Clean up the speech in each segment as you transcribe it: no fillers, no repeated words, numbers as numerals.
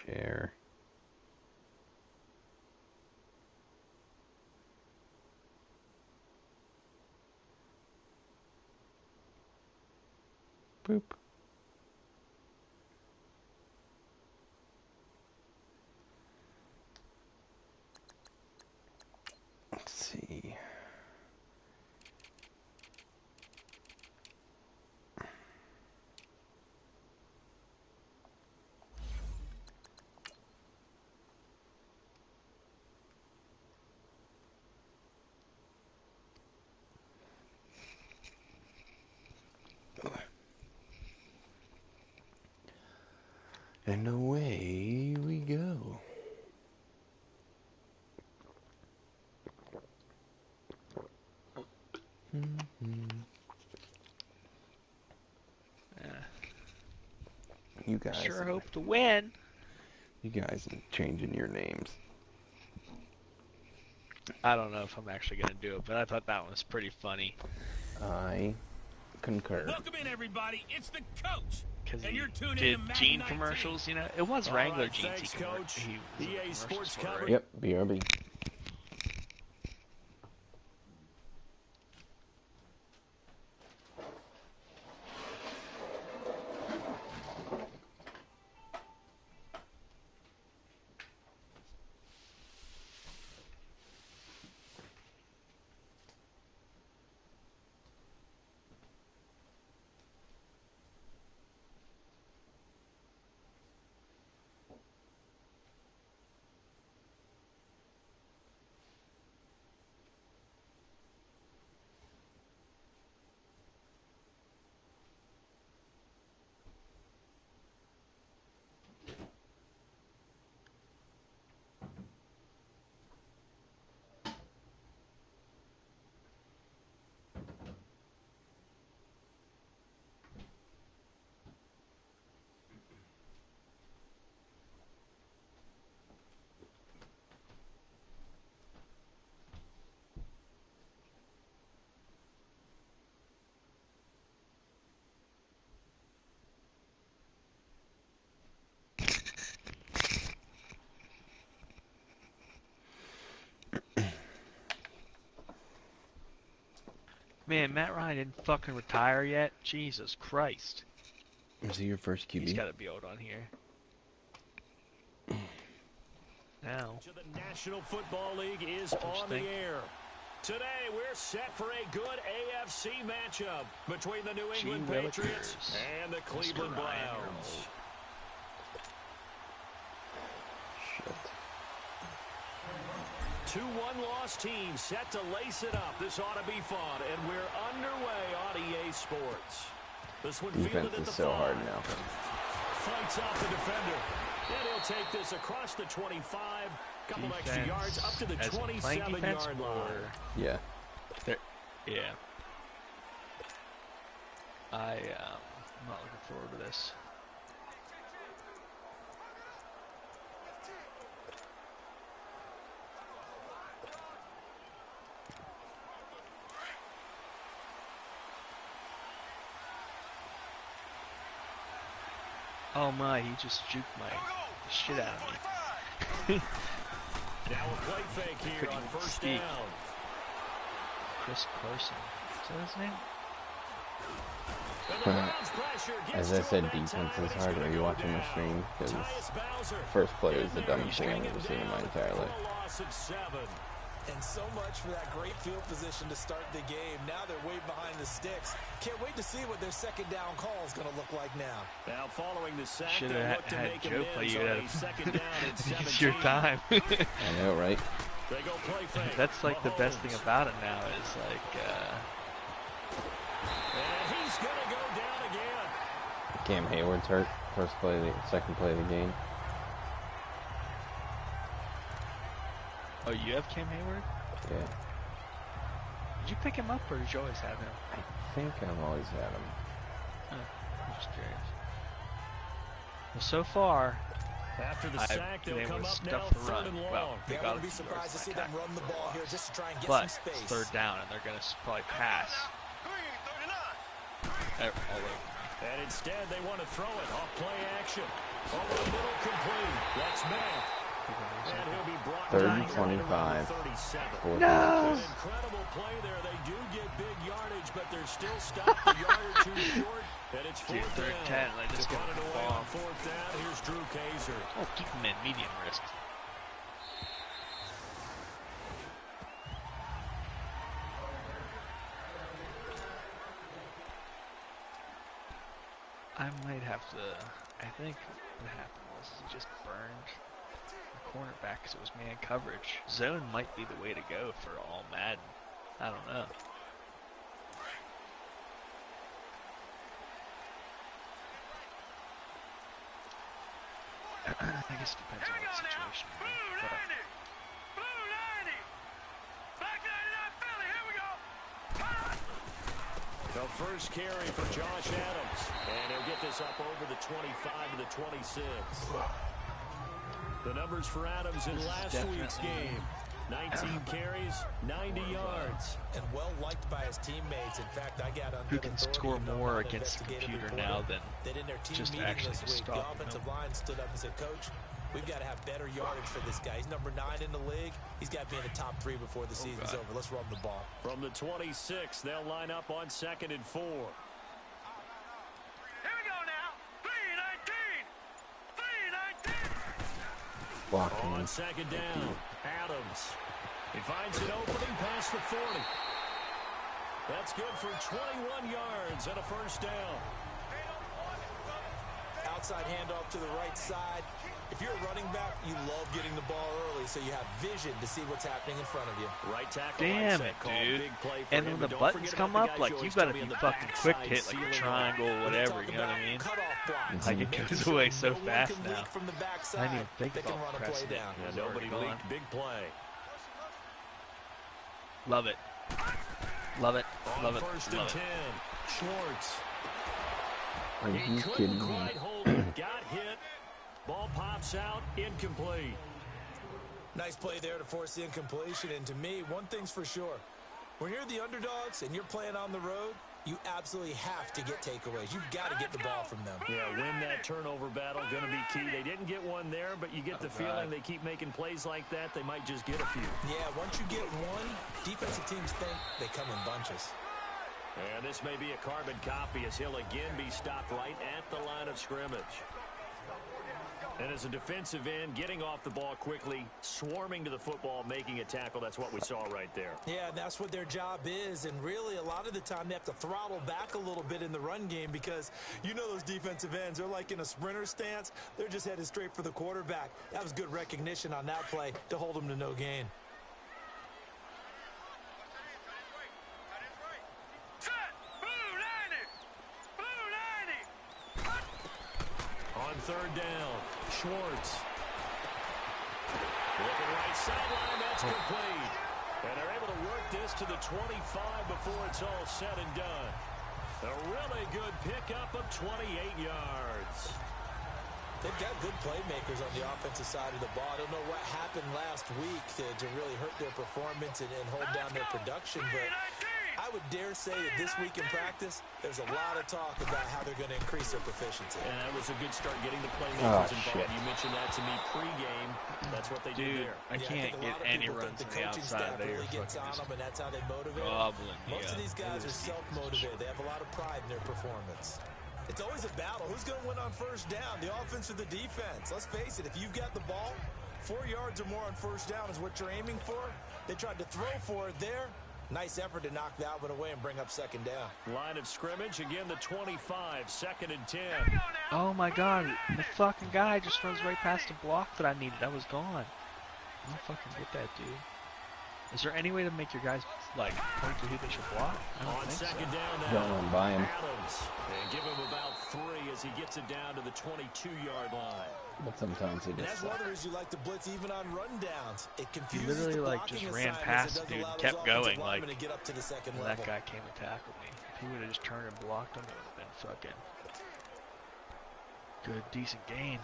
Share. Boop. Let's see. And away we go. You guys sure hope to win. You guys are changing your names. I don't know if I'm actually going to do it, but I thought that one was pretty funny. I concur. Welcome in, everybody. It's the coach. Because he did Gene commercials, you know? It was Wrangler Gene. Coach. EA Sports coverage. Yep, BRB. Man, Matt Ryan didn't fucking retire yet? Jesus Christ. Is he your first QB? He's got to be old on here. Now. The National Football League is on the air. Today, we're set for a good AFC matchup between the New England Patriots and the Cleveland Browns. Two one-loss teams set to lace it up. This ought to be fun, and we're underway on EA Sports. This one defense is so hard now. Fights off the defender. And he'll take this across the 25. Couple extra yards up to the 27-yard line. Yeah. Yeah. I'm not looking forward to this. Oh my, he just juked the shit out of me. Now a play fake here on first down. Chris Carson. Is that his name? As I said, defense is hard when you're watching the stream because first play is the dumbest thing I've ever seen in my entire life. And so much for that great field position to start the game. Now they're way behind the sticks. Can't wait to see what their second down call is going to look like now. Now following the sack, should have had Joe play you out of it's your time. I know, right? They go play fake. That's like the best thing about it now is like. And he's going to go down again. Cam Hayward's hurt. Second play of the game. Oh, you have Cam Hayward? Yeah. Did you pick him up or did you always have him? I think I've always had him. I'm just curious. Well, so far, after the sack, they'll come up now third and long. Well, I wouldn't be surprised to see them run the ball here just to try and get but some space. It's third down, and they're going to probably pass. All over. And instead, they want to throw it off play action. Over the middle, complete. That's Matt. And he'll be brought Third down and 25. 37. No! An incredible play there. They do get big yardage, but they're still stopped a yard or two short. And it's Dude, fourth third down. 10. Like, just To get punt it the away ball. on fourth down. Here's Drew Kaiser. Oh, keep him in medium risk. I might have to. I think what happened was he just burned the cornerback because it was man coverage. Zone might be the way to go for all Madden. I don't know. I guess it depends on what situation you're in. But The first carry for Josh Adams. And he'll get this up over the 25 to the 26. The numbers for Adams in last week's game. 19 carries, 90 yards. And well liked by his teammates. In fact, I got on who can score more against the computer now than that in their team just meeting actually this to week, the stop offensive him? line stood up and said, Coach, we've got to have better yardage for this guy. He's number 9 in the league. He's got to be in the top 3 before the season's over. Let's run the ball. From the 26, they'll line up on 2nd and 4. Blocking. On 2nd down, Adams. He finds an opening past the 40. That's good for 21 yards and a first down. Outside handoff to the right side. If you're a running back, you love getting the ball early so you have vision to see what's happening in front of you. Right tackle. Damn mindset it, call, dude. big play for And him. when the Don't buttons forget come about the up, guys like, you you always gotta tell me be on the fucking quick to backside, hit, like a sealing triangle, off. whatever, you know what I mean? Cutoff blocks. Like, it Making goes sure away so no one fast can now. leak from the I backside. didn't even think They can about run a play pressing it. down. Yeah, It's nobody already leaked. gone. Big play. Love it. Love it. On Love it. first and Love 10, it. Schwartz. Are He you couldn't kidding me? quite hold it. Got hit. Ball pops out. Incomplete. Nice play there to force the incompletion. And to me, one thing's for sure. When you're the underdogs and you're playing on the road, you absolutely have to get takeaways. You've got to get the ball from them. Yeah, win that turnover battle. Going to be key. They didn't get one there, but you get the feeling they keep making plays like that. They might just get a few. Yeah, once you get one, defensive teams think they come in bunches. And this may be a carbon copy as he'll again be stopped right at the line of scrimmage. And as a defensive end, getting off the ball quickly, swarming to the football, making a tackle, that's what we saw right there. Yeah, and that's what their job is. And really, a lot of the time, they have to throttle back a little bit in the run game because you know those defensive ends, they're like in a sprinter stance. They're just headed straight for the quarterback. That was good recognition on that play to hold them to no gain. On third down, Schwartz. Looking right sideline, that's complete. And they're able to work this to the 25 before it's all said and done. A really good pickup of 28 yards. They've got good playmakers on the offensive side of the ball. I don't know what happened last week to really hurt their performance and hold down their production, but I would dare say that this week in practice, there's a lot of talk about how they're going to increase their proficiency. And that was a good start getting the playmakers involved. Shit. You mentioned that to me pregame. That's what they did Dude, there. I can't get any runs on the outside. They are really gets on fucking them, and that's how they motivate them. gobbling. Most of these guys are self-motivated. They have a lot of pride in their performance. It's always a battle. Who's going to win on first down, the offense or the defense? Let's face it, if you've got the ball, 4 yards or more on first down is what you're aiming for. They tried to throw for it there. Nice effort to knock that one away and bring up second down. Line of scrimmage, again the 25, 2nd and 10. Oh my god, the fucking guy just runs right past the block that I needed. I was gone. I don't fucking get that, dude. Is there any way to make your guys, like, point to who they should block? I don't On think second so. down Don't now, run by him. Adams. And give him about 3 as he gets it down to the 22-yard line. But sometimes he And just that's one of the reasons you like to blitz even on rundowns. It He confuses literally, the like, blocking just ran assignments. past It doesn't dude allow and those kept offensive going, linemen like, to get up to the second And level. that guy came and tackled me. If he would have just turned and blocked him, it would have been fucking good, decent gain.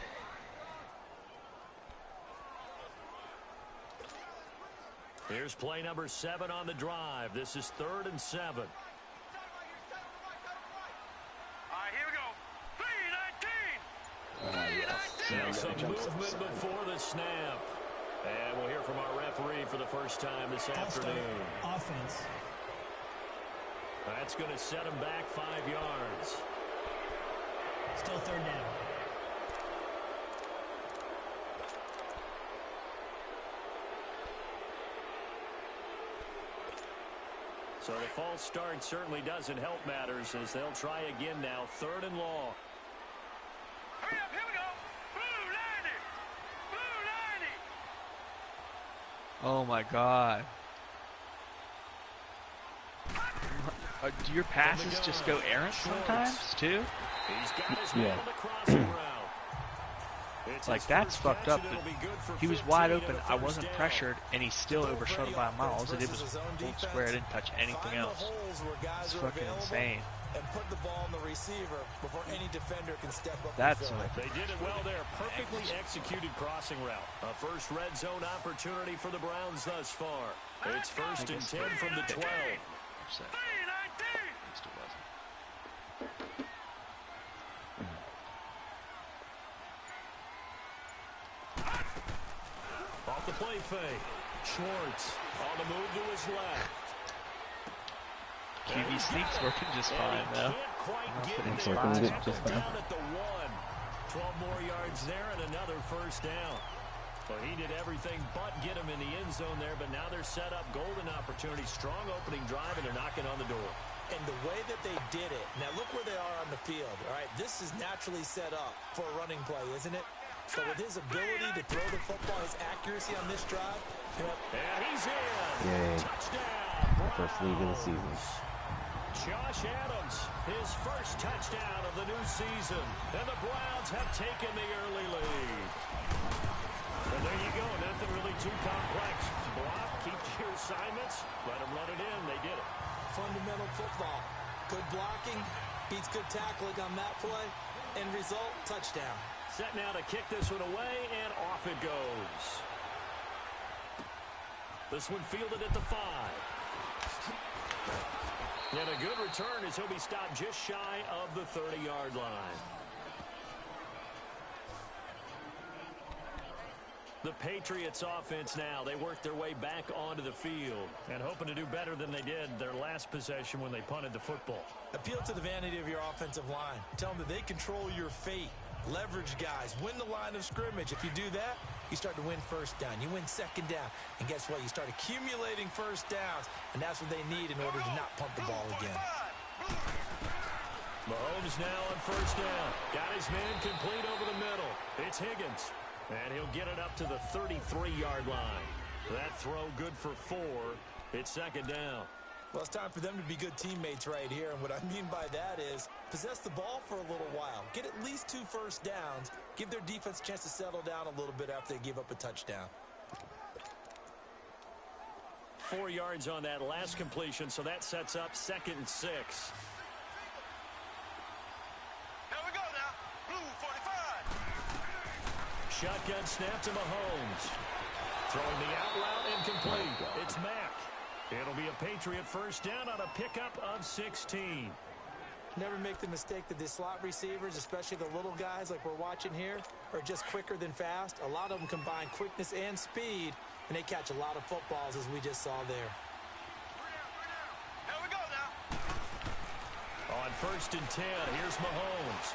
Here's play number 7 on the drive. This is 3rd and 7. All right, here we go. 3-19. And some movement before the snap. And we'll hear from our referee for the first time this afternoon. Offense. That's going to set him back 5 yards. Still third down. So the false start certainly doesn't help matters as they'll try again now. 3rd and long. Hurry up, here we go. Blue 90. Blue 90. Oh my God. Do your passes just go errant sometimes too? He's got his man on the crossing route. Like, that's fucked up. He was wide open, I wasn't pressured, and he still overshot it by a mile. All I did was hold square, I didn't touch anything else. It's fucking insane. And put the ball on the receiver before any defender can step up. That's They did it well there. Perfectly executed crossing route. A first red zone opportunity for the Browns thus far. It's 1st and 10 from the 12. Off the play fake. Schwartz on the move to his left. QB sneak's working just fine, though. Can't quite get It's there. working Tackled just fine. down at the 1. 12 more yards there and another first down. Well, he did everything but get him in the end zone there, but now they're set up. Golden opportunity. Strong opening drive, and they're knocking on the door. And the way that they did it, now look where they are on the field, all right? This is naturally set up for a running play, isn't it? So with his ability to throw the football, his accuracy on this drive. And he's in. Yay. Touchdown. First league of the season. Josh Adams, his first touchdown of the new season. And the Browns have taken the early lead. And there you go. Nothing really too complex. Block, keep to your assignments. Let them run it in. They did it. Fundamental football. Good blocking, beats good tackling on that play. End result, touchdown. Set now to kick this one away, and off it goes. This one fielded at the 5. And a good return as he'll be stopped just shy of the 30-yard line. The Patriots offense now, they work their way back onto the field and hoping to do better than they did their last possession when they punted the football. Appeal to the vanity of your offensive line. Tell them that they control your fate. Leverage guys. Win the line of scrimmage. If you do that, you start to win first down. You win second down. And guess what? You start accumulating first downs. And that's what they need in order to not punt the ball again. Mahomes now on first down. Got his man complete over the middle. It's Higgins. And he'll get it up to the 33-yard line. That throw good for 4. It's second down. Well, it's time for them to be good teammates right here. And what I mean by that is possess the ball for a little while. Get at least 2 first downs. Give their defense a chance to settle down a little bit after they give up a touchdown. 4 yards on that last completion, so that sets up 2nd and 6. Here we go now. Blue 45. Shotgun snap to Mahomes. Throwing the out route incomplete. It's Mack. It'll be a Patriot first down on a pickup of 16. Never make the mistake that the slot receivers, especially the little guys like we're watching here, are just quicker than fast. A lot of them combine quickness and speed, and they catch a lot of footballs, as we just saw there. Here we go now. On 1st and 10, here's Mahomes.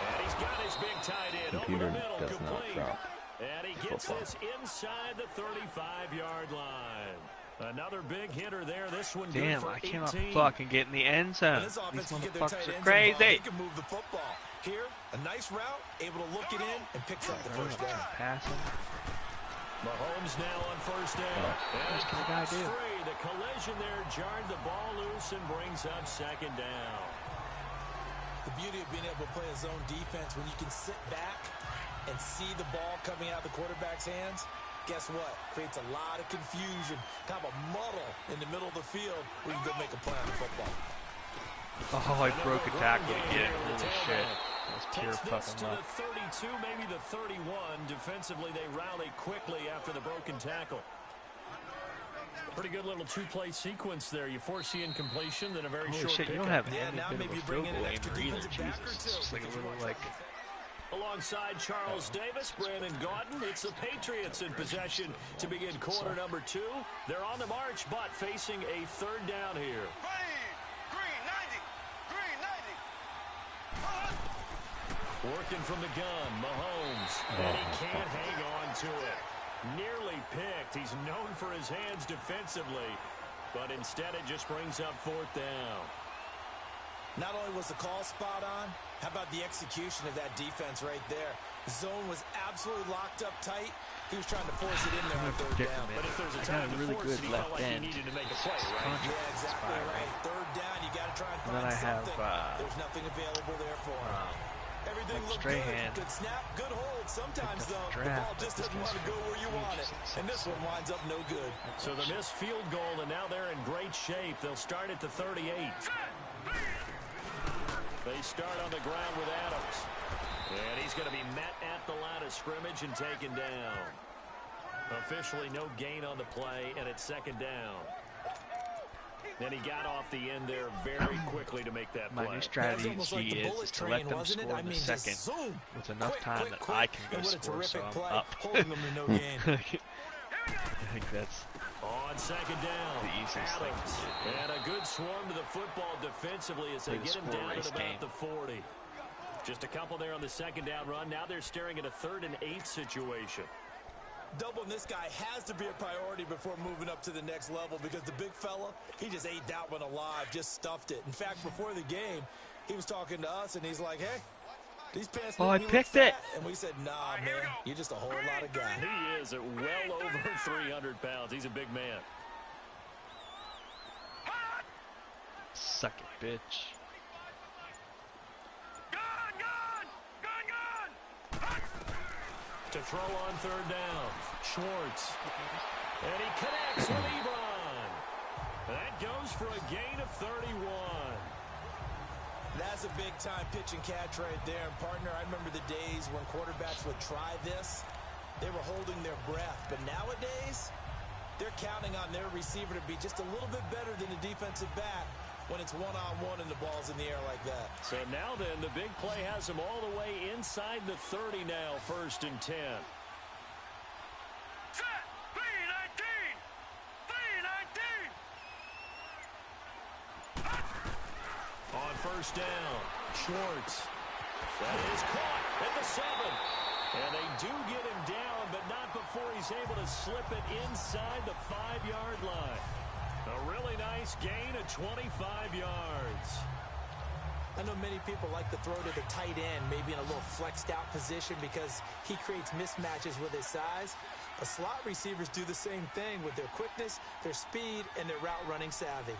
And he's got his big tight end over Computer the middle, does not complete. drop. And he gets Football. this inside the 35-yard line. Another big hitter there. This one Damn, good for I cannot 18. fucking get in the end zone. And this These offense can get their tight motherfuckers are ends crazy. involved. They can move the football. Here, a nice route, able to look it in, and picks up the first down. Passing. Mahomes now on first down. And What can the guy do? free. The collision there jarred the ball loose and brings up second down. The beauty of being able to play a zone defense when you can sit back and see the ball coming out of the quarterback's hands, guess what? Creates a lot of confusion, kind of a muddle in the middle of the field where you can go make a play on the football. Oh, I broke a tackle again. Holy shit. That's pure Takes this fucking to luck. the 32, maybe the 31. Defensively, they rally quickly after the broken tackle. Pretty good little 2-play sequence there. You force the incompletion, then a very Holy short shit, you pickup. don't have Yeah, any now bit of maybe a bring field in goal an extra aimer either. defensive back or Jesus, two. it's just like a because you little want like A Alongside Charles Davis, Brandon Gaudin, it's the Patriots in possession to begin quarter number 2. They're on the march, but facing a third down here. Green 90. Green 90. Working from the gun, Mahomes. And he can't hang on to it. Nearly picked. He's known for his hands defensively, but instead it just brings up fourth down. Not only was the call spot on, how about the execution of that defense right there? The zone was absolutely locked up tight. He was trying to force it in there on third down. But if there's a I got time a to really force good it, he felt left like he end. needed to make a play, right? Yeah, exactly right. Third down, you got to try and And then find I have, something. There's nothing available there for him. Everything looked Strahan. good. Good snap, good hold. Sometimes, Picked up though, the the draft, ball just but doesn't this want to go where you want it. And this one winds up no good. So the missed field goal, and now they're in great shape. They'll start at the 38. They start on the ground with Adams. And he's going to be met at the line of scrimmage and taken down. Officially no gain on the play, and it's second down. Then he got off the end there very quickly to make that play. My new strategy is to let them score in the second with enough time that I can go score, so I'm up. Holding them to no gain. I think that's On second down, the easiest thing Adams. to do. And a good swarm to the football defensively as they Play the get him score down race at about game. the 40. Just a couple there on the second down run. Now they're staring at a 3rd and 8 situation. Doubling this guy has to be a priority before moving up to the next level because the big fella, he just ate that one alive, just stuffed it. In fact, before the game, he was talking to us, and he's like, hey, these pants make I me look picked it. fat. And we said, nah, man, you're just a whole lot of guy. He is at well over 300 pounds. He's a big man. suck it, bitch. To throw on third down, Schwartz. And he connects with Ebron. That goes for a gain of 31. That's a big-time pitch and catch right there. And, partner, I remember the days when quarterbacks would try this. They were holding their breath. But nowadays, they're counting on their receiver to be just a little bit better than the defensive back when it's one-on-one and the ball's in the air like that. So now then, the big play has him all the way inside the 30 now, 1st and 10. Set! 319! 319! On first down, Schwartz. That is caught at the 7. And they do get him down, but not before he's able to slip it inside the 5-yard line. A really nice gain of 25 yards. I know many people like to throw to the tight end, maybe in a little flexed out position because he creates mismatches with his size. But slot receivers do the same thing with their quickness, their speed, and their route running savvy.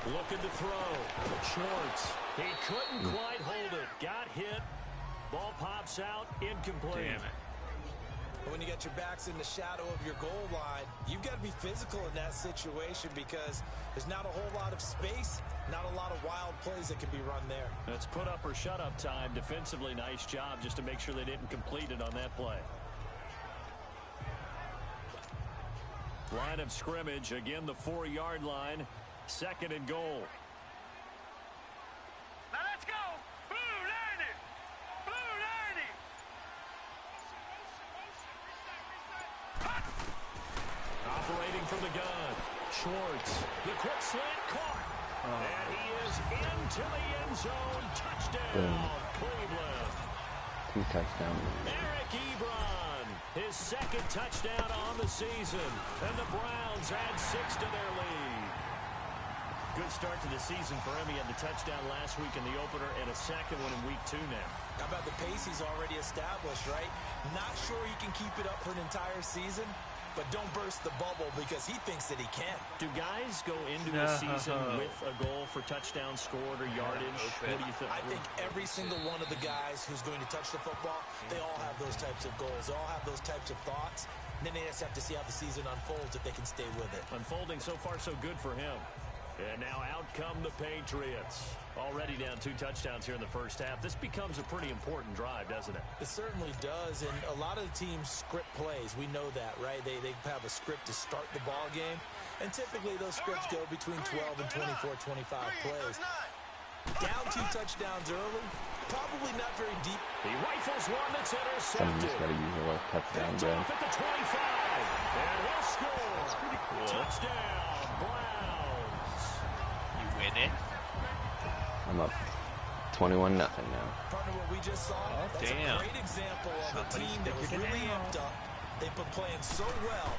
Looking to throw. Schwartz. He couldn't quite hold it. Got hit. Ball pops out. Incomplete. Damn it. When you got your backs in the shadow of your goal line, you've got to be physical in that situation because there's not a whole lot of space, not a lot of wild plays that can be run there. That's put up or shut up time. Defensively, nice job just to make sure they didn't complete it on that play. Line of scrimmage, again the 4-yard line, 2nd and goal. Now let's go! Blue 90! Blue 90! Operating from the gun, Schwartz. The quick slant caught. And he is into the end zone. Touchdown, Cleveland. 2 touchdowns. Eric Ebron, his 2nd touchdown on the season. And the Browns add 6 to their lead. Good start to the season for him. He had the touchdown last week in the opener and a 2nd one in week 2 now. How about the pace he's already established, right? Not sure he can keep it up for an entire season, but don't burst the bubble because he thinks that he can. Do guys go into a season with a goal for touchdown scored or yardage? What do you think? I think every single one of the guys who's going to touch the football, they all have those types of goals. They all have those types of thoughts. And then they just have to see how the season unfolds if they can stay with it. Unfolding so far so good for him. And now out come the Patriots. Already down 2 touchdowns here in the first half. This becomes a pretty important drive, doesn't it? It certainly does, and a lot of the teams script plays. We know that, right? They have a script to start the ball game, and typically those scripts go between 12 and 24, 25 plays. Down 2 touchdowns early. Probably not very deep. He rifles one that's Someone's intercepted. got to use a little touchdown, Picked Brad. off at the 25. And he'll score. That's pretty cool. Touchdown, Browns. You win it. I'm up 21-0 now. Partner, what we just saw, that's damn. a great example of a Somebody's team that was figured it really out. amped up. They've been playing so well,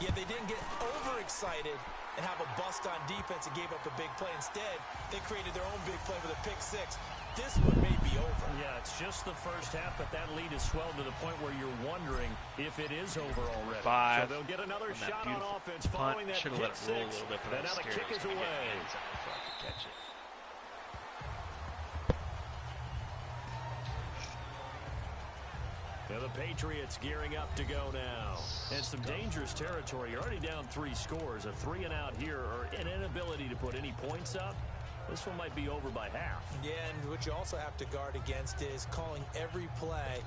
yet they didn't get overexcited and have a bust on defense and gave up a big play. Instead, they created their own big play with a pick six. This one may be over. Yeah, it's just the first half, but that lead has swelled to the point where you're wondering if it is over already. 5. So they'll get another On that shot on beautiful offense punt. following that Should have pick let it roll a six. little bit, but And now I'm the scared kick it was is gonna get away. hands up before I could catch it. Now the Patriots gearing up to go now. And some dangerous territory. You're already down 3 scores. A 3 and out here, or an inability to put any points up. This one might be over by half. Yeah, and what you also have to guard against is calling every play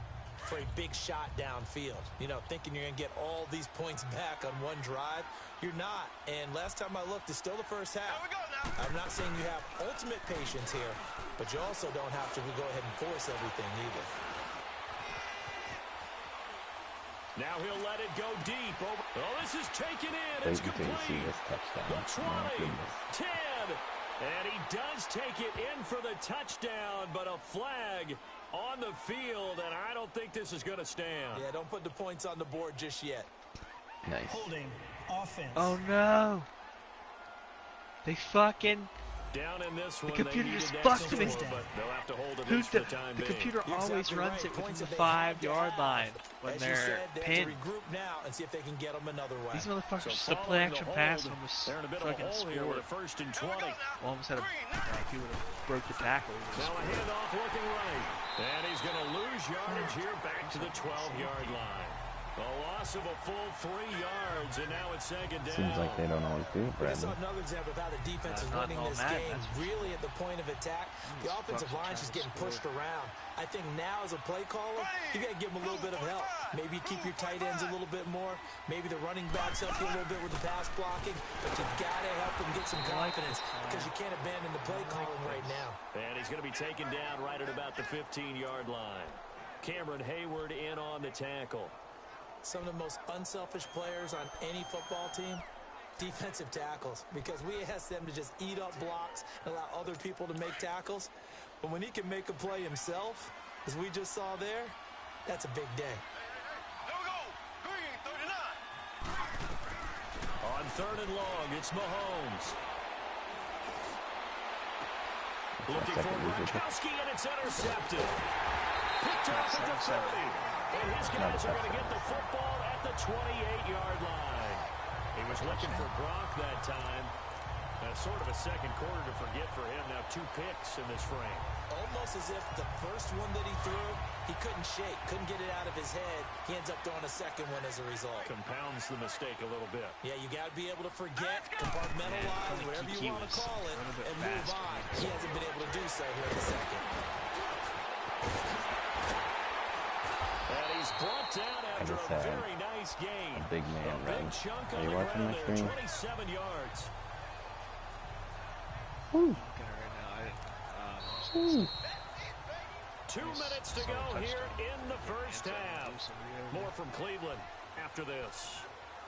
for a big shot downfield. You know, thinking you're going to get all these points back on one drive. You're not. And last time I looked, it's still the first half. Here we go now. I'm not saying you have ultimate patience here, but you also don't have to go ahead and force everything either. Now he'll let it go deep. Over. Oh, this is taken in. Wait It's until you see complete. this touchdown. The Oh, 20, goodness. 10, and he does take it in for the touchdown, but a flag on the field, and I don't think this is going to stand. Yeah, don't put the points on the board just yet. Nice. Holding. Offense. Oh no! They fucking. Down in this one, computer they needed just that fucked score, me. but they'll have to hold it Who loose for the, the time the being. computer You're always exactly runs right. it within Points the that they had to 5-yard have. line when As you they're said, they have pinned. to regroup now and see if they can get them another way. These motherfuckers So still following play the action hold, pass and almost they're in a bit of a fucking hole here with a scored. 1st and Here we 20. go now. Almost had a. Green, now. If he would have broke the tackle, he Now a would have handoff looking right. And he's going to lose yardage here back to the 12-yard line. A loss of a full 3 yards, and now it's 2nd down. Seems like they don't always do it, We just Brandon. saw another example of how the defense is not winning all this Madden, game. that's for Really at the point of attack. The These offensive fucks are line's just trying getting to pushed score. around. I think now as a play caller, you got to give them a little bit of help. Maybe keep your tight ends a little bit more. Maybe the running backs help you a little bit with the pass blocking. But you've got to help them get some confidence because you can't abandon the play calling right now. And he's going to be taken down right at about the 15-yard line. Cameron Hayward in on the tackle. Some of the most unselfish players on any football team, defensive tackles, because we ask them to just eat up blocks and allow other people to make tackles. But when he can make a play himself, as we just saw there, that's a big day. Here we go. Green, 39. On 3rd and long, it's Mahomes. Looking for Gronkowski, and it's intercepted. Picked off at the 30. And his guys are going to get the football at the 28-yard line. He was looking for Gronk that time. That's sort of a second quarter to forget for him. Now 2 picks in this frame. Almost as if the first one that he threw, he couldn't shake, couldn't get it out of his head. He ends up throwing a second one as a result. Compounds the mistake a little bit. Yeah, you got to be able to forget, compartmentalize, whatever you want to call it, and move on. He hasn't been able to do so here in the second. And he's brought down after just a had very nice gain. a big man A big run. chunk Are on you the watching ground my there, stream? 27 yards. looking right now. 2 minutes to go here in the first half. More from Cleveland after this.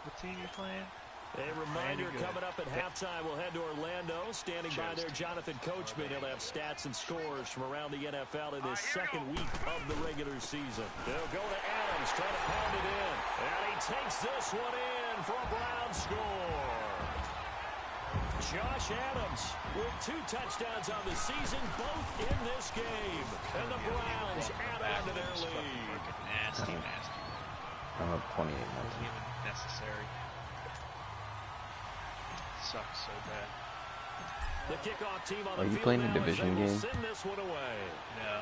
What team you playing? A reminder Miami good. coming up at halftime. We'll head to Orlando. Standing by there, Jonathan Coachman. He'll have stats and scores from around the NFL in his second week of the regular season. They'll go to Adams, try to pound it in. And he takes this one in for a Brown score. Josh Adams with 2 touchdowns on the season, both in this game. And the Browns add on to their lead. Nasty, nasty. I'm up 28 Wasn't now. even necessary. Sucks so bad. The kickoff team on the Are you field playing a now as division they will game? send this one away. No.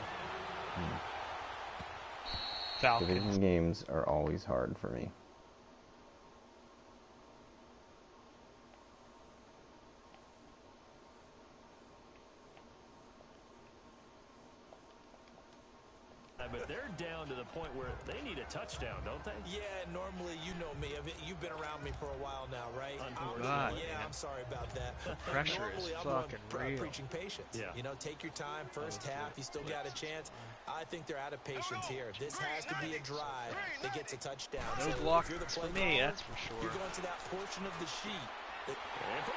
Falcons. Division games are always hard for me. but they're down to the point where they need a touchdown, don't they? Yeah, normally, you know me. You've been around me for a while now, right? God, yeah, man. I'm sorry about that. Pressure Normally, is I'm the one fucking real. preaching patience. Yeah. You know, take your time. First half, you still got a chance. I think they're out of patience here. This has to be a drive that gets a touchdown. No So if blockers you're the for play me, caller, that's for sure. You're going to that portion of the sheet.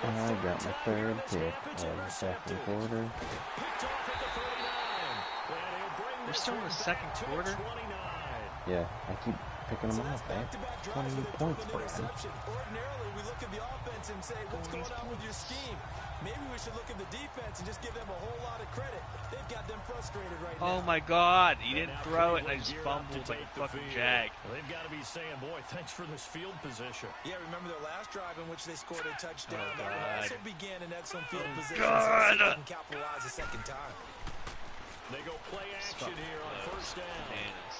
I got my third pick of the second quarter. We're still in the second quarter? Yeah, I keep picking them off. I have 20 points for him. Ordinarily, we look at the offense and say, what's going on with your scheme? Maybe we should look at the defense and just give them a whole lot of credit. They've got them frustrated right now. Oh my God, he didn't throw it and I just fumbled like a fucking jag. Well, they've got to be saying, boy, thanks for this field position. Yeah, remember their last drive in which they scored a touchdown. Oh, That one God. also began in excellent field position. God. So they didn't capitalize a second time. They go play action here on first down. Bananas.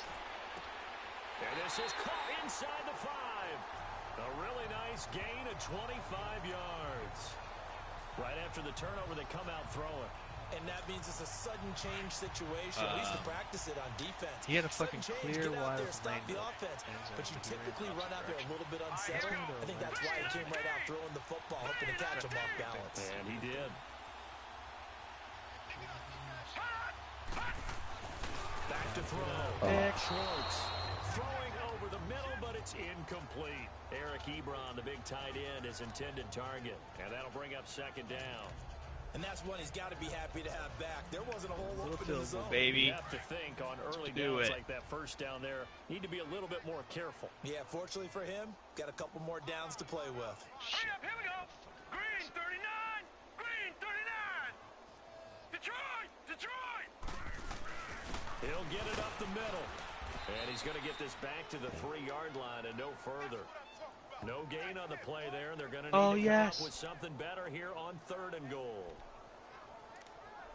And this is caught inside the 5. A really nice gain of 25 yards. Right after the turnover, they come out throwing. And that means it's a sudden change situation. We used to practice it on defense. He had a Sudden fucking change, clear get out wide there, stop the lane. offense. End zone But you to typically the run out there a little bit unsettled. I think that's why he came right out throwing the football, hoping to catch him off balance. And he did. Back to throw. Schwartz throwing over the middle, but it's incomplete. Eric Ebron, the big tight end, is intended target. And that'll bring up second down. And that's one he's got to be happy to have back. There wasn't a whole Little open in the field zone. goal, baby. You have to think on early Do downs it. like that first down there, need to be a little bit more careful. Yeah, fortunately for him, got a couple more downs to play with. Hurry up, here we go. Green 39. Green 39. Detroit. Detroit. He'll get it up the middle. And he's going to get this back to the 3-yard line and no further. No gain on the play there, and they're going to need to come up with something better here on 3rd and goal.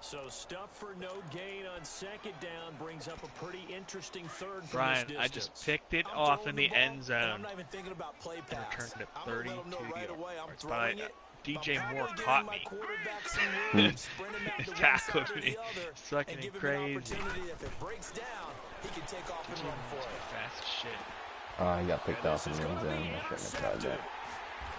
So stuff for no gain on second down brings up a pretty interesting third from Brian, this I distance. just picked it I'm off throwing in the ball, end and zone I'm not even thinking about play and pass. returned it I'm gonna let 32 him know right away I'm yards. throwing But it. DJ I'm Moore probably caught giving me. my quarterback some room, spreading him out to one Tackled side or me. the other, Sucking and it give him an crazy. opportunity. If it breaks down, he can take off and run for it. Fast as shit. I got picked off in the end zone. I shouldn't have tried that.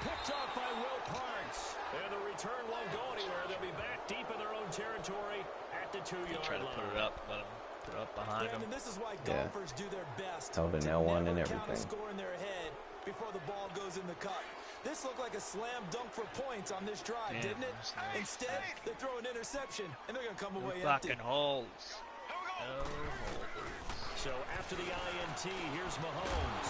Picked off by Will Parks. And the return won't go anywhere. They'll be back deep in their own territory at the 2-yard Try to line. put it up, let him put it up behind him. And this is why Yeah. golfers do their best. Held an to L1 and never count a everything. score in their head before the ball goes in the cup. This looked like a slam dunk for points on this drive, Damn, didn't it? that's nice. Instead, they throw an interception, and they're going to come No away empty. fucking holes. Here we go. No holes. So after the INT, here's Mahomes.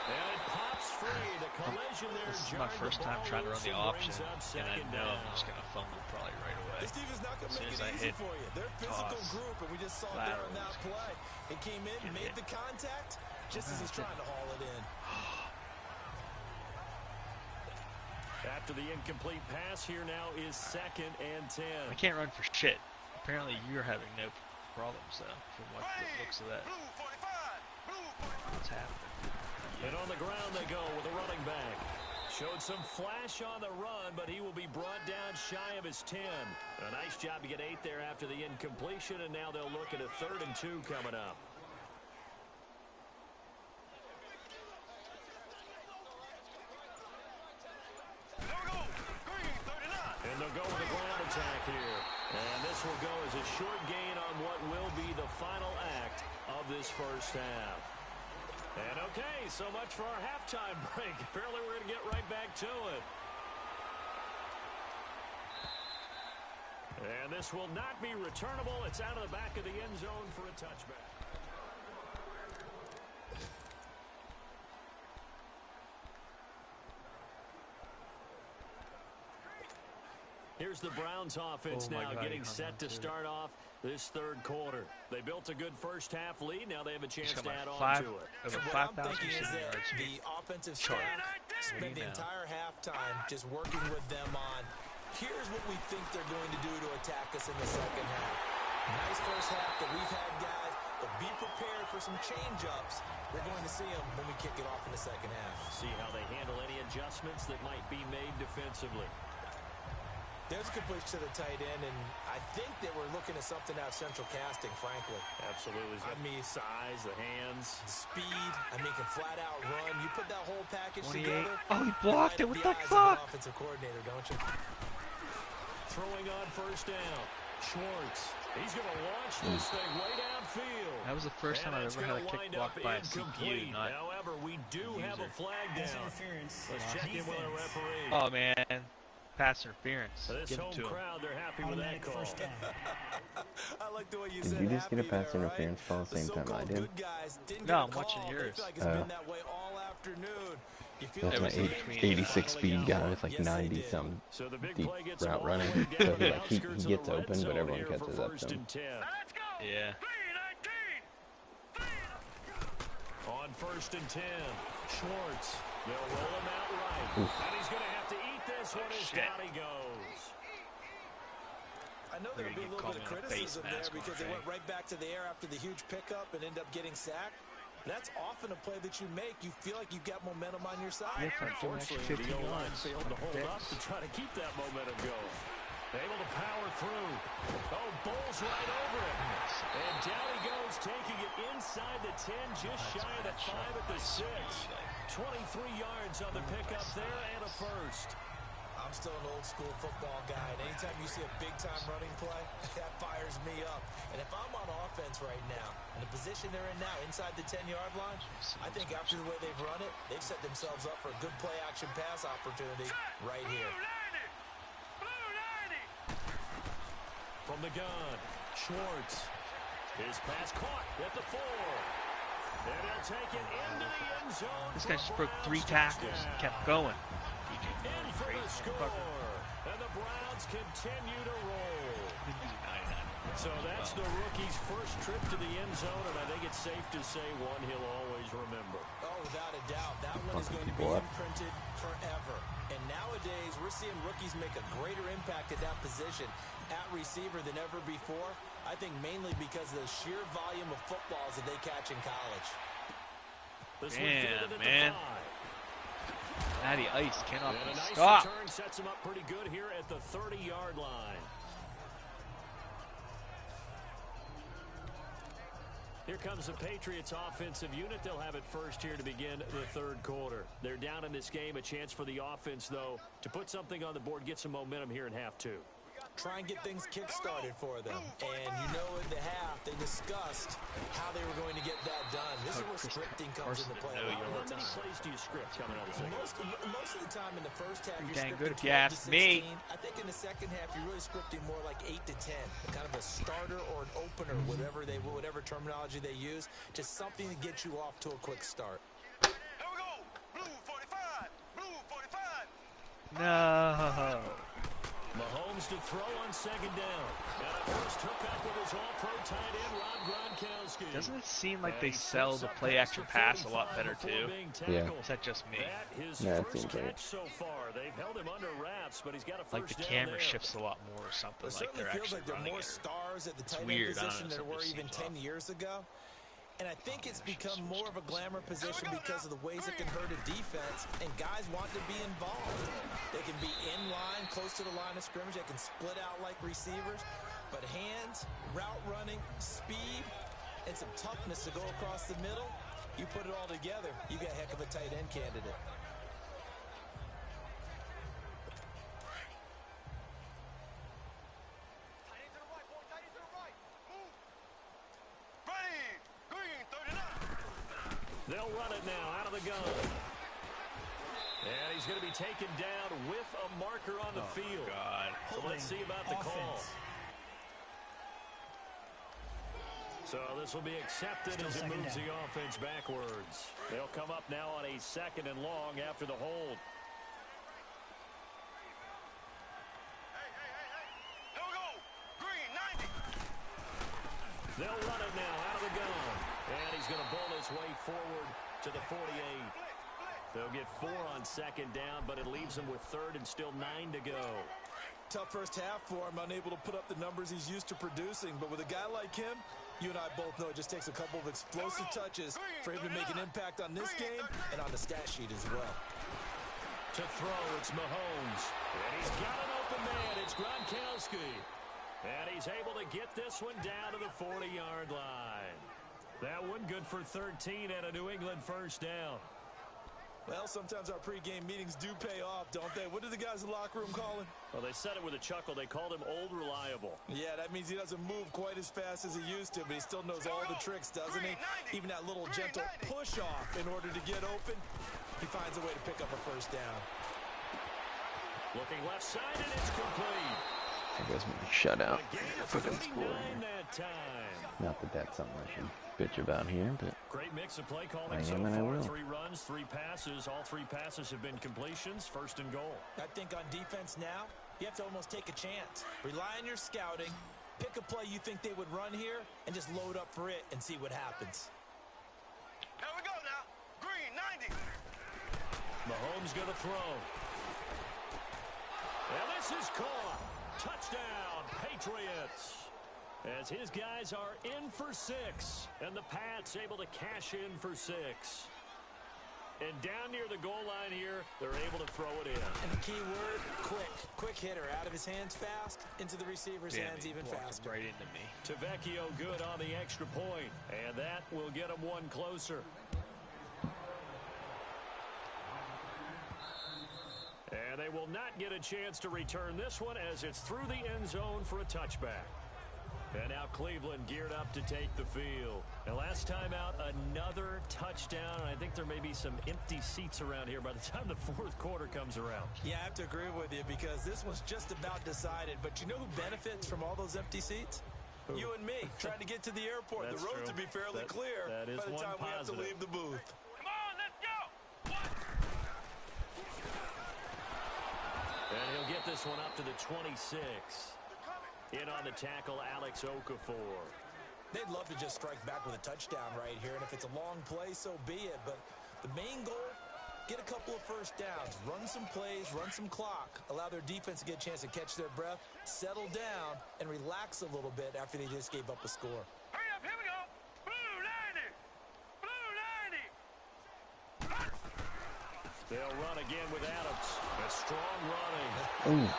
And it pops free. The collision there. This is my jarred the first time ball trying to run loose the and option, brings up and I second know down. I'm just going to fumble probably right away. This defense not going As to soon make as it I easy hit for you. They're a physical toss, group, and we just saw it there on that laterals. play. He came in, Get made it. the contact, just as he's trying to haul it in. After the incomplete pass, here now is 2nd and 10. I can't run for shit. Apparently you're having no problems, though, from what the looks of that. Blue 45. Blue 45. What's happening? And on the ground they go with a running back. Showed some flash on the run, but he will be brought down shy of his 10. A nice job to get 8 there after the incompletion, and now they'll look at a 3rd and 2 coming up. Here we go. Green 39. And they'll go with a ground attack here. And this will go as a short gain on what will be the final act of this first half. And okay, so much for our halftime break. Apparently we're going to get right back to it. And this will not be returnable. It's out of the back of the end zone for a touchback. Here's the Browns offense Oh my now God, getting he hung set on to to it. start off this 3rd quarter. They built a good first half lead. Now they have a chance Just to got add my on to it. over What I'm 5,000 thinking is that yards. the offensive Chart. staff spent the now? entire halftime just working with them on, here's what we think they're going to do to attack us in the second half. Nice first half that we've had, guys, but be prepared for some change-ups. We're going to see them when we kick it off in the second half. See how they handle any adjustments that might be made defensively. There's a completion to the tight end, and I think they were looking looking at something out of central casting, frankly. Absolutely. I mean, size, the hands. speed, I mean, can flat out run. You put that whole package 28. together. Oh, he blocked it. light up What the the eyes of an fuck? offensive coordinator, don't you? Throwing on first down. Schwartz. He's going to launch this thing way downfield. That was the first time I've ever had a kick blocked by a CPU, not However, we do have a flag Pass down. interference. Let's check in with our referee. Oh man, pass interference. This Give it home to him. crowd, they're happy with that Automatic call. first down. I like the way you Did said you just get a happy pass there, interference right? call at the same time I so-called did? good guys didn't No, get a I'm watching call. yours. They feel like it's been that way all afternoon. You feel That's like my it's between 86 speed guy with like Yes, they 90 did. some So the big deep play gets them route all running. the way So down he the like he outskirts of gets the red open, but zone everyone here catches for up first to him. and 10. Let's go. Yeah. 319. On first and 10, Schwartz. They'll roll him out right. And he's going to have to eat this one as Shit. down he goes. I know there'll be a You little call bit of me on a face criticism there mask, because they okay? went right back to the air after the huge pickup and end up getting sacked. That's often a play that you make. You feel like you've got momentum on your side. Yeah, for an extra Unfortunately, 50 the O-line yards. failed to hold up to try to keep that momentum going. Able to power through. Oh, bowls right over it. And down he goes, taking it inside the 10, just shy of the 5 at the 6. 23 yards on the pickup there and a first. I'm still an old school football guy, and anytime you see a big-time running play, that fires me up. And if I'm on offense right now, in the position they're in now, inside the 10-yard line, I think after the way they've run it, they've set themselves up for a good play-action pass opportunity right here. Blue 90. From the gun, Schwartz. His pass caught at the 4. And he'll take it into the end zone. This guy for just broke 3 Browns tackles and touchdown. kept going. In for the score. And the Browns continue to roll. So that's the rookie's first trip to the end zone, and I think it's safe to say one he'll always remember. Oh, without a doubt. That one is going to be imprinted forever. And nowadays, we're seeing rookies make a greater impact at that position at receiver than ever before. I think mainly because of the sheer volume of footballs that they catch in college. This one Damn, fielded at the man. 5. Matty Ice cannot And a be nice stopped. return sets him up pretty good here at the 30-yard line. Here comes the Patriots offensive unit. They'll have it first here to begin the third quarter. They're down in this game. A chance for the offense, though, to put something on the board, get some momentum here in half 2. Try and get things kick-started for them. And you know in the half, they discussed how they were going to get that done. This is where scripting comes into play a lot How of the many time. plays do you script coming out of the second? Most of the time in the first half, Pretty you're dang good scripting if you 12 to ask me. 16. I think in the second half, you're really scripting more like 8 to 10. Kind of a starter or an opener, whatever terminology they use. Just something to get you off to a quick start. Here we go. Blue 45. Blue 45. No. Mahomes to throw on second down. And a first hookup with his all-pro tight end, Rob Gronkowski. Doesn't it seem like they sell the play action pass a lot better too? Yeah. Is that just me? That his Yeah, it first seems like catch so far. They've held him under wraps, but he's got a first Like the down camera there. shifts a lot more or something. It Like certainly they're feels actually like there are running more it. stars at the tight end weird, I don't position know, than there were something even seems 10 off. years ago. And I think it's become more of a glamour position because of the ways it can hurt a defense, and guys want to be involved. They can be in line, close to the line of scrimmage. They can split out like receivers. But hands, route running, speed, and some toughness to go across the middle, you put it all together, you got a heck of a tight end candidate. Tight end to the right, boy. Tight end to the right. Move. Green. Green 39. They'll run it now out of the gun. And he's going to be taken down with a marker on the field. God. So let's see about the call. Offense. So this will be accepted Still as it second moves down. the offense backwards. They'll come up now on a second and long after the hold. Here we go. Green 90. They'll run it now out of the gun. And he's going to bowl his way forward to the 48. They'll get 4 on second down, but it leaves them with third and still 9 to go. Tough first half for him, unable to put up the numbers he's used to producing. But with a guy like him, you and I both know it just takes a couple of explosive touches for him to make an impact on this game and on the stat sheet as well. To throw, it's Mahomes. And he's got an open man. It's Gronkowski. And he's able to get this one down to the 40-yard line. That one good for 13 and a New England first down. Well, sometimes our pregame meetings do pay off, don't they? What do the guys in the locker room call him? Well, they said it with a chuckle. They called him Old Reliable. Yeah, that means he doesn't move quite as fast as he used to, but he still knows all the tricks, doesn't he? Even that little gentle push-off in order to get open, he finds a way to pick up a first down. Looking left side, and it's complete. I guess we can shut out. Fucking score That time. Not that that's something I should bitch about here, but Great mix of play calling I so am and I far. will. 3 runs, 3 passes. All 3 passes have been completions. First and goal. I think on defense now, you have to almost take a chance. Rely on your scouting. Pick a play you think they would run here and just load up for it and see what happens. Here we go now. Green, 90. Mahomes going to throw. And this is caught. Touchdown, Patriots. As his guys are in for 6. And the Pats able to cash in for 6. And down near the goal line here, they're able to throw it in. And the key word, quick. Quick hitter. Out of his hands fast, into the receiver's hands even faster. Right into me. Tavecchio good on the extra point. And that will get him one closer. And they will not get a chance to return this one as it's through the end zone for a touchback. And now Cleveland geared up to take the field. And last time out, another touchdown. And I think there may be some empty seats around here by the time the 4th quarter comes around. Yeah, I have to agree with you because this one's just about decided. But you know who benefits from all those empty seats? Who? You and me, trying to get to the airport. That's the roads true. will be fairly clear that is by the one time we have to positive. leave the booth. Come on, let's go. What? And he'll get this one up to the 26. In on the tackle, Alex Okafor. They'd love to just strike back with a touchdown right here, and if it's a long play, so be it. But the main goal, get a couple of first downs, run some plays, run some clock, allow their defense to get a chance to catch their breath, settle down, and relax a little bit after they just gave up a score. Hurry up, here we go. Blue 90. Blue 90. They'll run again with Adams. A strong running. ooh,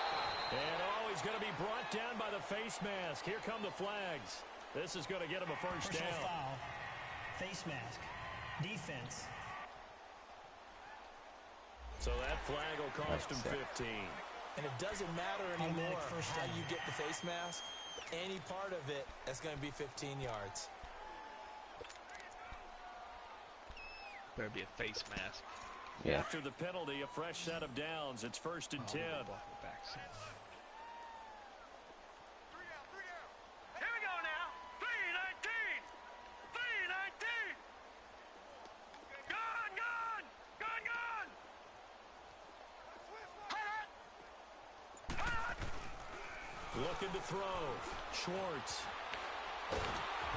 And he's going to be brought down by the face mask. Here come the flags. This is going to get him a first Personal down. foul. Face mask. Defense. So that flag will cost him 15. And it doesn't matter anymore Automatic first how down. you get the face mask. Any part of it, that's going to be 15 yards. Better be a face mask. yeah. After the penalty, a fresh set of downs. It's 1st and 10. Here we go now. 319. 319. Gone, gone. Gone, gone. Hot. Looking to throw. Schwartz.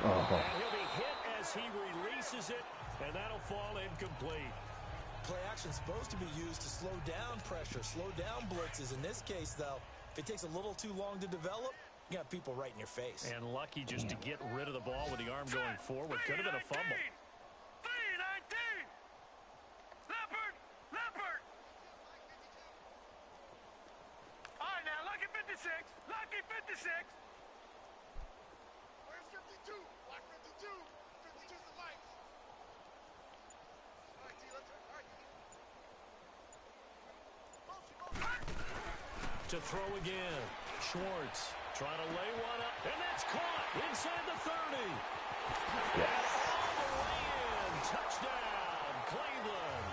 Oh, And he'll be hit as he releases it, and that'll fall incomplete. Play action's supposed to be used to slow down pressure, slow down blitzes. In this case, though, if it takes a little too long to develop, you got people right in your face. And lucky just to get rid of the ball with the arm going forward. Could have been a fumble. 319. Leopard. Leopard. All right, now, lucky 56. Lucky 56. Where's 52? Black 52. 52's the lights. All right, T, let's all right. To throw again. Schwartz trying to lay one up, and that's caught inside the 30. yes. All the way in. Touchdown, Cleveland.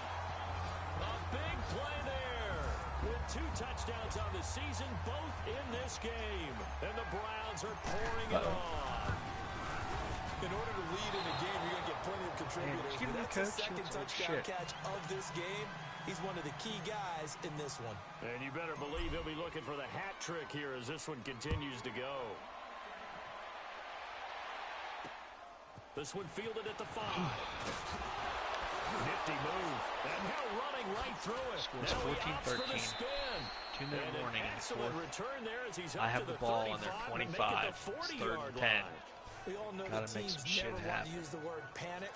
A big play there. With 2 touchdowns on the season, both in this game. And the Browns are pouring it on. In order to lead in a game, you're going to get plenty of contributors. excuse But me, that's his coach. second Oh, touchdown shit. catch of this game. He's one of the key guys in this one. And you better believe he'll be looking for the hat trick here as this one continues to go. This one fielded at the 5. Nifty move. And now running right through it. Scores Now he opts for the 14-13. spin. 2 minute And warning an in the excellent 4th. return there as he's I up have to the ball on 35 their and make it 25. the It's 3rd 40-yard and 10. line. We all know Gotta that make teams some shit never want happen. to use the word panic.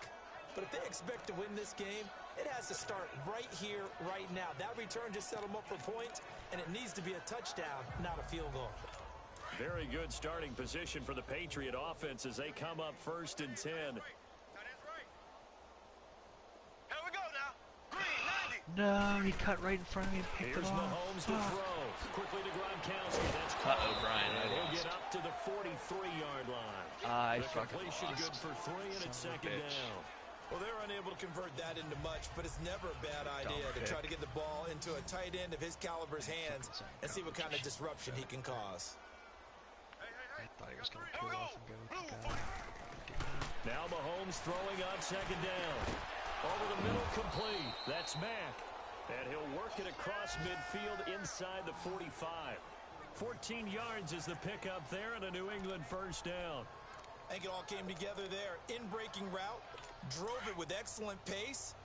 But if they expect to win this game, it has to start right here, right now. That return just set them up for points, and it needs to be a touchdown, not a field goal. Very good starting position for the Patriot offense as they come up 1st and 10. Here we go now. Green, 90. No, he cut right in front of me and picked Here's it off. Mahomes to throw. Quickly to Gronkowski. That's Uh-oh, Brian, and I he'll lost. get up to the 43-yard line. I The fucking completion lost. good for 3, and it's Son of a 2nd bitch. down. Well, they're unable to convert that into much, but it's never a bad idea to try to get the ball into a tight end of his caliber's hands and see what kind of disruption he can cause. I thought he was going to peel off and go with the guy. Now Mahomes throwing on 2nd down. Over the middle, complete. That's Mack. And he'll work it across midfield inside the 45. 14 yards is the pickup there and a New England 1st down. I think it all came together there. In-breaking route, drove it with excellent pace.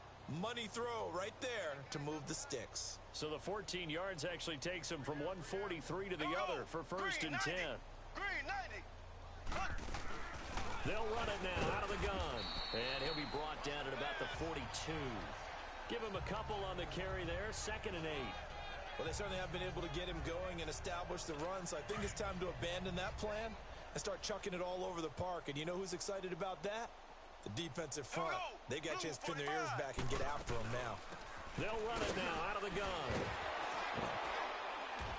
Money throw right there to move the sticks. So the 14 yards actually takes him from 143 to the other for 1st and 10. Green, 90. They'll run it now out of the gun. And he'll be brought down at about the 42. Give him a couple on the carry there. 2nd and 8. Well, they certainly have been able to get him going and establish the run, so I think it's time to abandon that plan and start chucking it all over the park. And you know who's excited about that? The defensive front. They got a chance to pin their ears back and get after him now. They'll run it now out of the gun.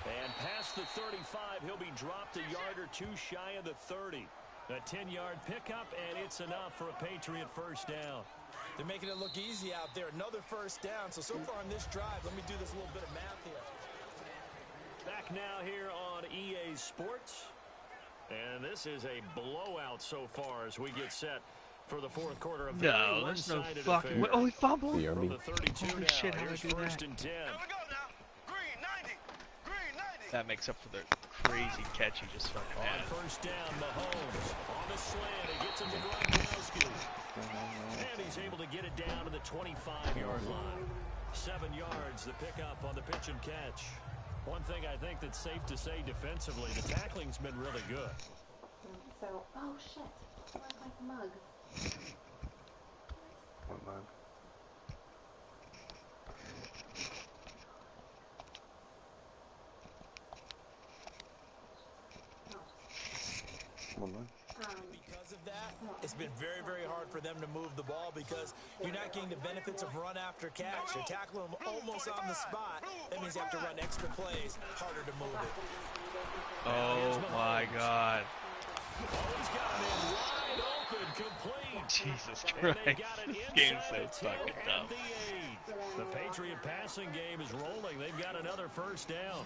And past the 35, he'll be dropped a yard or two shy of the 30. A 10-yard pickup, and it's enough for a Patriot 1st down. They're making it look easy out there. Another 1st down. So far on this drive, let me do this little bit of math here. Back now here on EA Sports. And this is a blowout so far as we get set for the 4th quarter of No, there's no one-sided fucking affair. way. Oh, he fumbled. From the 32 Holy now, shit, how'd I here's do 1st that? and 10. Here we go now. Green, 90. Green, 90. That makes up for the crazy catch he just fucking On had. 1st down, Mahomes on the slant. He gets him to Gronkowski. And he's able to get it down to the 25-yard line. 7 yards, the pickup on the pitch and catch. One thing I think that's safe to say defensively, the tackling's been really good. So, oh shit, I want my mug. What mug? What mug? Because of that, it's been very, very hard for them to move the ball because you're not getting the benefits of run after catch. You're tackling them almost on the spot. That means you have to run extra plays, harder to move it. Oh my god. Oh, he's got him in wide open, complete. Jesus And they Christ. got it This game's so inside the 10 fucking at dumb. the 8. The Patriot passing game is rolling. They've got another 1st down.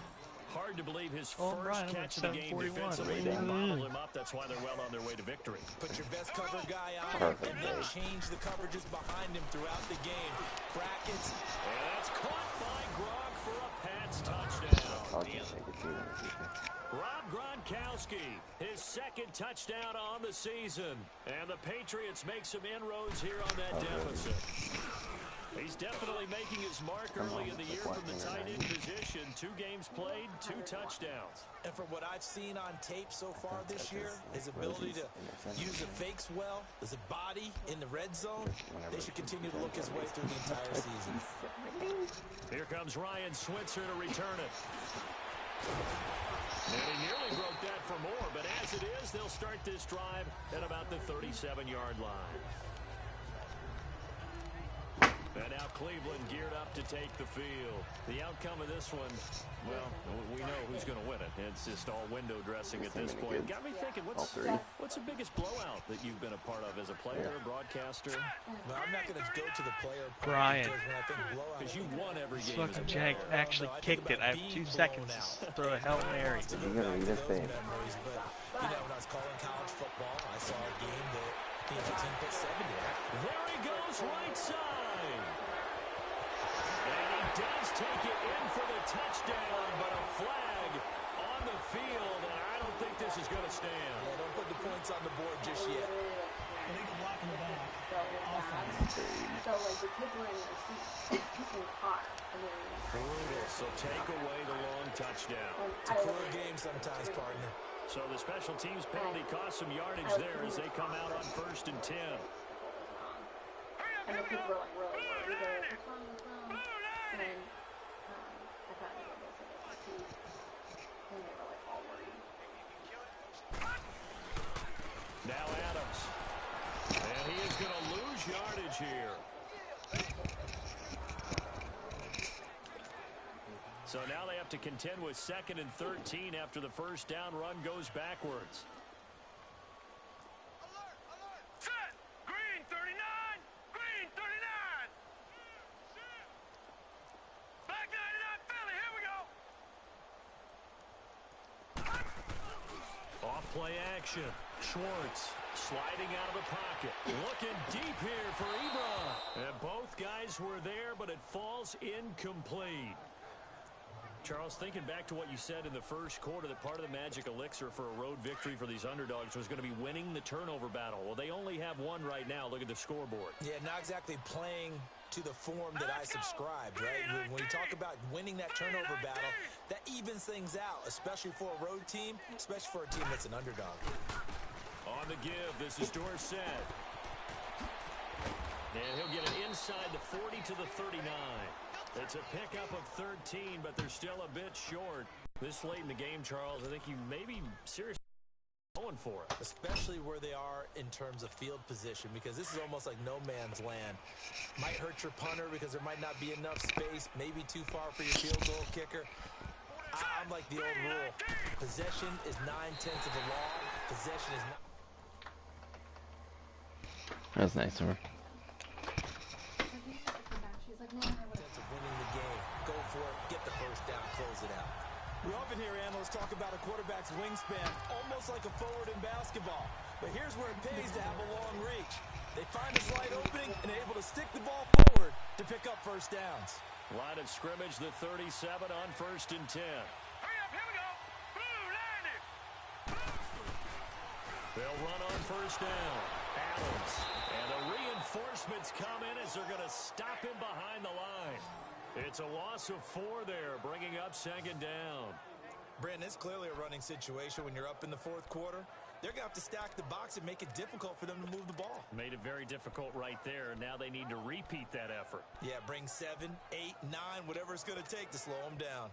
Hard to believe his Oh, first Brian, I'm catch at of the game 741. defensively. They bottled him up. That's why they're well on their way to victory. Put your best cover guy on him Perfect, and then Dave. change the coverages behind him throughout the game. Brackets. And that's caught by Gronk for a Pats touchdown. I'll just take it to you. Rob Gronkowski, his 2nd touchdown on the season. And the Patriots make some inroads here on that deficit. He's definitely making his mark early in the year from the tight end position. 2 games played, 2 touchdowns. And from what I've seen on tape so far this year, his ability to use the fakes well, his body in the red zone, they should continue to look his way through the entire season. Here comes Ryan Switzer to return it. And he nearly broke that for more, but as it is, they'll start this drive at about the 37-yard line. And now Cleveland geared up to take the field. The outcome of this one, well, we know who's going to win it. It's just all window dressing at this point. Got me thinking, what's the biggest blowout that you've been a part of as a player, broadcaster? Well, I'm not going to go to the player part Brian. because when I think blowout, Because you won every This game. as a fucking player. jank actually kicked it. I have 2 seconds to throw a Hail Mary. You gotta read this thing. memories, but you know, when I was calling college football, I saw a game that the other team put 70 on. There he goes, right side. And he does take it in for the touchdown, but a flag on the field, and I don't think this is going to stand. Yeah, don't put the points on the board just yet. Illegal block in the back. So like the kids were in their seats in the car. And they were Brutal, so take away the long touchdown. It's a cruel game sometimes, partner. So the special teams penalty cost some yardage there as they come out on 1st and 10. and the kids were like really worried. They were like, what's wrong, what's wrong? And then I thought they were both like, and they were like all worried. lose yardage here. So now they have to contend with 2nd and 13 after the first down run goes backwards. Set. Green 39. Green 39. Black 99 Philly. Here we go. Off play action. Schwartz sliding out of the pocket. Looking deep here for Ebron. And both guys were there, but it falls incomplete. Charles, thinking back to what you said in the first quarter, that part of the magic elixir for a road victory for these underdogs was going to be winning the turnover battle. Well, they only have one right now. Look at the scoreboard. Yeah, not exactly playing to the form that I subscribed, right? When you talk about winning that turnover battle, that evens things out, especially for a road team, especially for a team that's an underdog. On the give, this is Dorsett. And he'll get it inside the 40 to the 39. It's a pickup of 13, but they're still a bit short. This late in the game, Charles, I think you may be seriously going for it. Especially where they are in terms of field position, because this is almost like no man's land. Might hurt your punter because there might not be enough space, maybe too far for your field goal kicker. I'm like the old rule. Possession is 9/10 of the law. Possession is not. That's nice of her. She's like, no, I would have. Winning the game. Go for it. Get the first down. Close it out. We often hear analysts talk about a quarterback's wingspan, almost like a forward in basketball. But here's where it pays to have a long reach. They find a slight opening and are able to stick the ball forward to pick up first downs. Line of scrimmage, the 37 on 1st and 10. Hurry up. Here we go. Blue landing. They'll run on first down. Adams. And the reinforcements come in as they're going to stop him behind the line. It's a loss of 4 there, bringing up 2nd down. Brandon, it's clearly a running situation when you're up in the 4th quarter. They're going to have to stack the box and make it difficult for them to move the ball. Made it very difficult right there. Now they need to repeat that effort. Yeah, bring 7, 8, 9, whatever it's going to take to slow them down.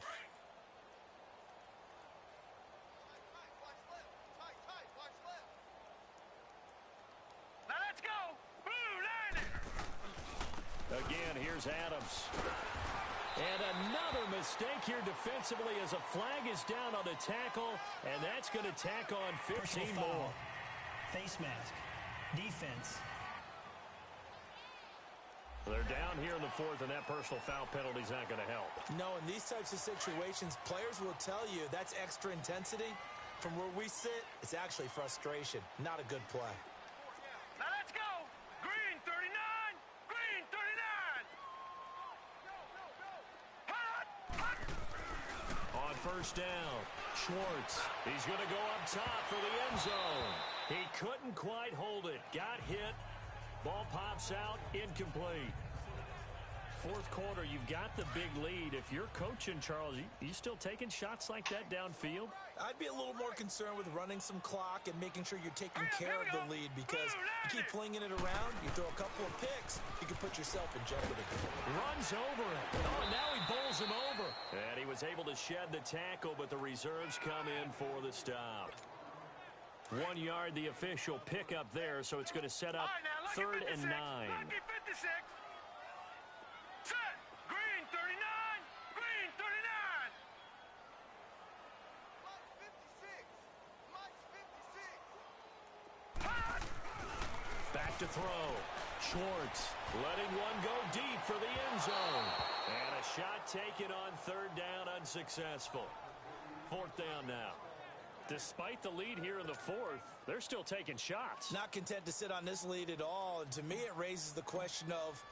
Now let's go. Blue landing. Again, here's Adams. And another mistake here defensively as a flag is down on the tackle, and that's going to tack on 15 more. Face mask. Defense. They're down here in the 4th, and that personal foul penalty is not going to help. No, in these types of situations, players will tell you that's extra intensity. From where we sit, it's actually frustration, not a good play. Now let's go. Green 39. Green 39. On first down, Schwartz. He's going to go up top for the end zone. He couldn't quite hold it. Got hit. Ball pops out. Incomplete. 4th quarter, you've got the big lead. If you're coaching, Charles, you still taking shots like that downfield? I'd be a little more concerned with running some clock and making sure you're taking care of the lead, because you keep flinging it around, you throw a couple of picks, you can put yourself in jeopardy. Runs over it. Oh, now he bowls him over. And he was able to shed the tackle, but the reserves come in for the stop. 1 yard, the official pickup there, so it's going to set up 3rd and 9. Lucky 56. Set. Green 39. Green 39. Back to throw. Schwartz letting one go deep for the end zone. And a shot taken on 3rd down, unsuccessful. 4th down now. Despite the lead here in the 4th, they're still taking shots. Not content to sit on this lead at all, and to me it raises the question of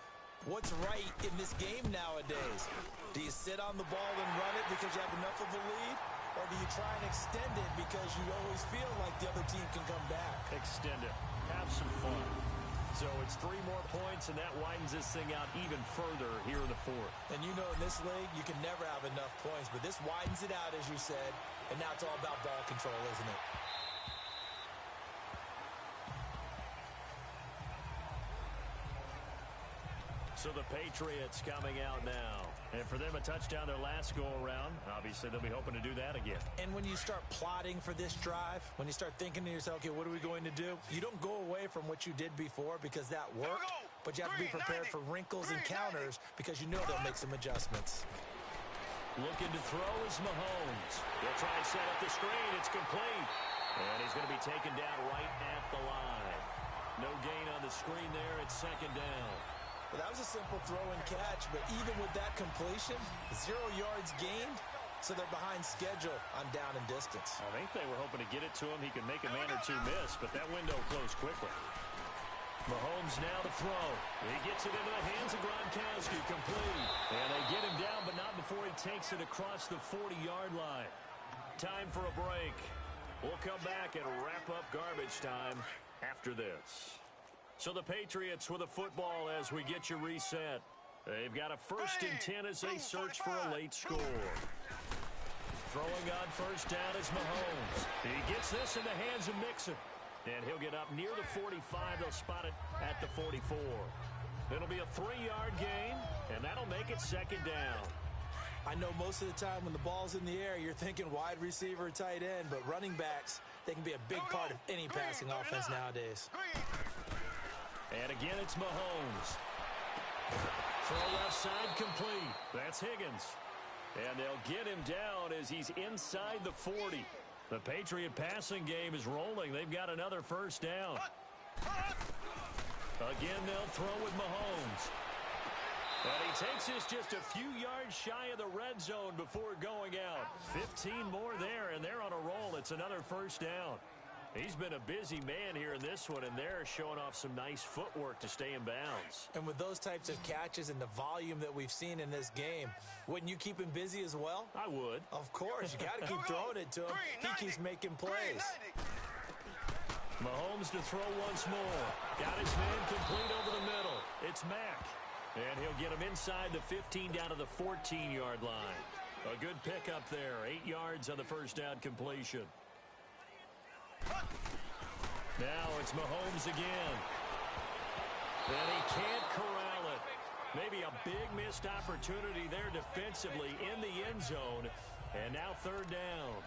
what's right in this game nowadays. Do you sit on the ball and run it because you have enough of a lead, or do you try and extend it because you always feel like the other team can come back? Extend it. Have some fun. So it's 3 more points, and that widens this thing out even further here in the 4th. And you know in this league, you can never have enough points, but this widens it out, as you said, and now it's all about ball control, isn't it? So the Patriots coming out now. And for them, a touchdown their last go-around. Obviously, they'll be hoping to do that again. And when you start plotting for this drive, when you start thinking to yourself, okay, what are we going to do? You don't go away from what you did before because that worked, but you have to be prepared for wrinkles and counters because you know they'll make some adjustments. Looking to throw is Mahomes. He'll try and set up the screen. It's complete. And he's going to be taken down right at the line. No gain on the screen there. It's second down. Well, that was a simple throw and catch, but even with that completion, 0 yards gained, so they're behind schedule on down and distance. I think they were hoping to get it to him. He could make a man or two miss, but that window closed quickly. Mahomes now to throw. He gets it into the hands of Gronkowski, complete. And they get him down, but not before he takes it across the 40-yard line. Time for a break. We'll come back and wrap up garbage time after this. So the Patriots with a football as we get you reset. They've got a 1st and 10 as they search for a late score. Throwing on first down is Mahomes. He gets this in the hands of Mixon. And he'll get up near the 45. They'll spot it at the 44. It'll be a 3-yard gain, and that'll make it second down. I know most of the time when the ball's in the air, you're thinking wide receiver, tight end, but running backs, they can be a big part of any passing offense nowadays. And again, it's Mahomes. Throw left side complete. That's Higgins. And they'll get him down as he's inside the 40. The Patriot passing game is rolling. They've got another first down. Again, they'll throw with Mahomes. And he takes this just a few yards shy of the red zone before going out. 15 more there, and they're on a roll. It's another first down. He's been a busy man here in this one, and they're showing off some nice footwork to stay in bounds. And with those types of catches and the volume that we've seen in this game, wouldn't you keep him busy as well? I would. Of course. You got to keep throwing it to him. He keeps making plays. Mahomes to throw once more. Got his man complete over the middle. It's Mack. And he'll get him inside the 15 down to the 14-yard line. A good pickup there. 8 yards on the first down completion. Now it's Mahomes again. And he can't corral it. Maybe a big missed opportunity there defensively in the end zone. And now third down.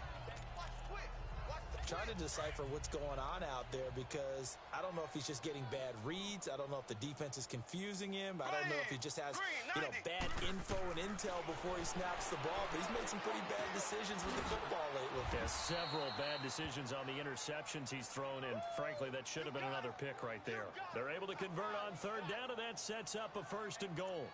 Trying to decipher what's going on out there because I don't know if he's just getting bad reads. I don't know if the defense is confusing him. I don't know if he just has, bad info and intel before he snaps the ball. But he's made some pretty bad decisions with the football lately. Yeah, several bad decisions on the interceptions he's thrown, and frankly, that should have been another pick right there. They're able to convert on third down, and that sets up a 1st and goal.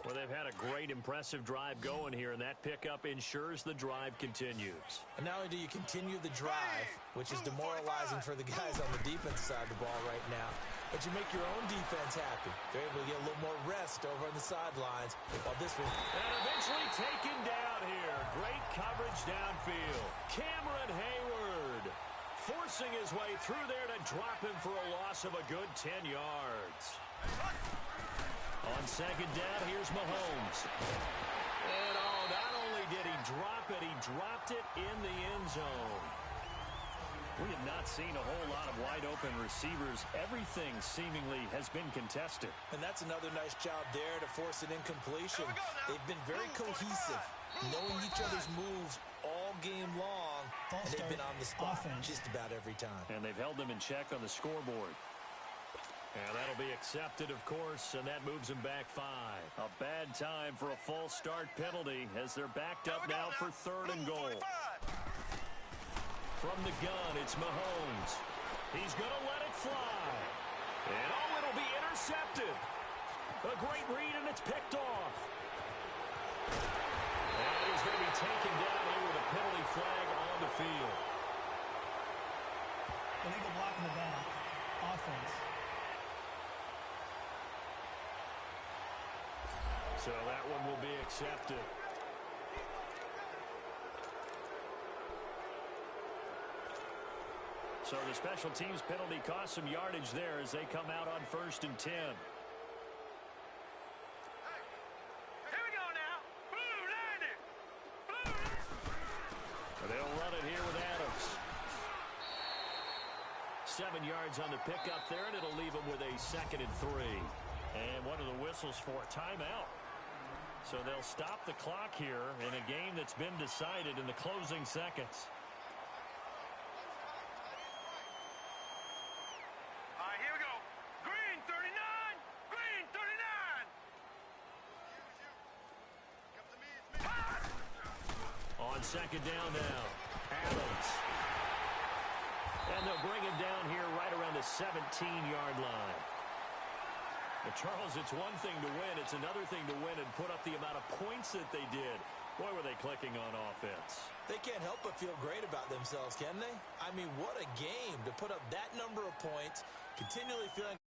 Well, they've had a great, impressive drive going here, and that pickup ensures the drive continues. And not only do you continue the drive, which is demoralizing for the guys on the defense side of the ball right now, but you make your own defense happy. They're able to get a little more rest over on the sidelines. While this one... And eventually taken down here. Great coverage downfield. Cameron Hayward forcing his way through there to drop him for a loss of a good 10 yards. On second down, here's Mahomes. And not only did he drop it, he dropped it in the end zone. We have not seen a whole lot of wide-open receivers. Everything seemingly has been contested. And that's another nice job there to force an incompletion. They've been very cohesive, knowing each other's moves all game long, and they've been on the spot just about every time. And they've held them in check on the scoreboard. And that'll be accepted, of course, and that moves them back 5. A bad time for a false start penalty as they're backed up now for 3rd and goal. From the gun, it's Mahomes. He's going to let it fly. And it'll be intercepted. A great read, and it's picked off. And he's going to be taken down here with a penalty flag on the field. Illegal block in the back. Offense. So that one will be accepted. So the special teams penalty cost some yardage there as they come out on 1st and 10. Here we go now. Blue landed. Blue. They'll run it here with Adams. 7 yards on the pickup there, and it'll leave them with a 2nd and 3. And what are the whistles for? Timeout. So they'll stop the clock here in a game that's been decided in the closing seconds. All right, here we go. Green 39. Green 39. On second down now, Adams. And they'll bring him down here right around the 17-yard line. But Charles, it's one thing to win. It's another thing to win and put up the amount of points that they did. Boy, were they clicking on offense. They can't help but feel great about themselves, can they? I mean, what a game to put up that number of points, continually feeling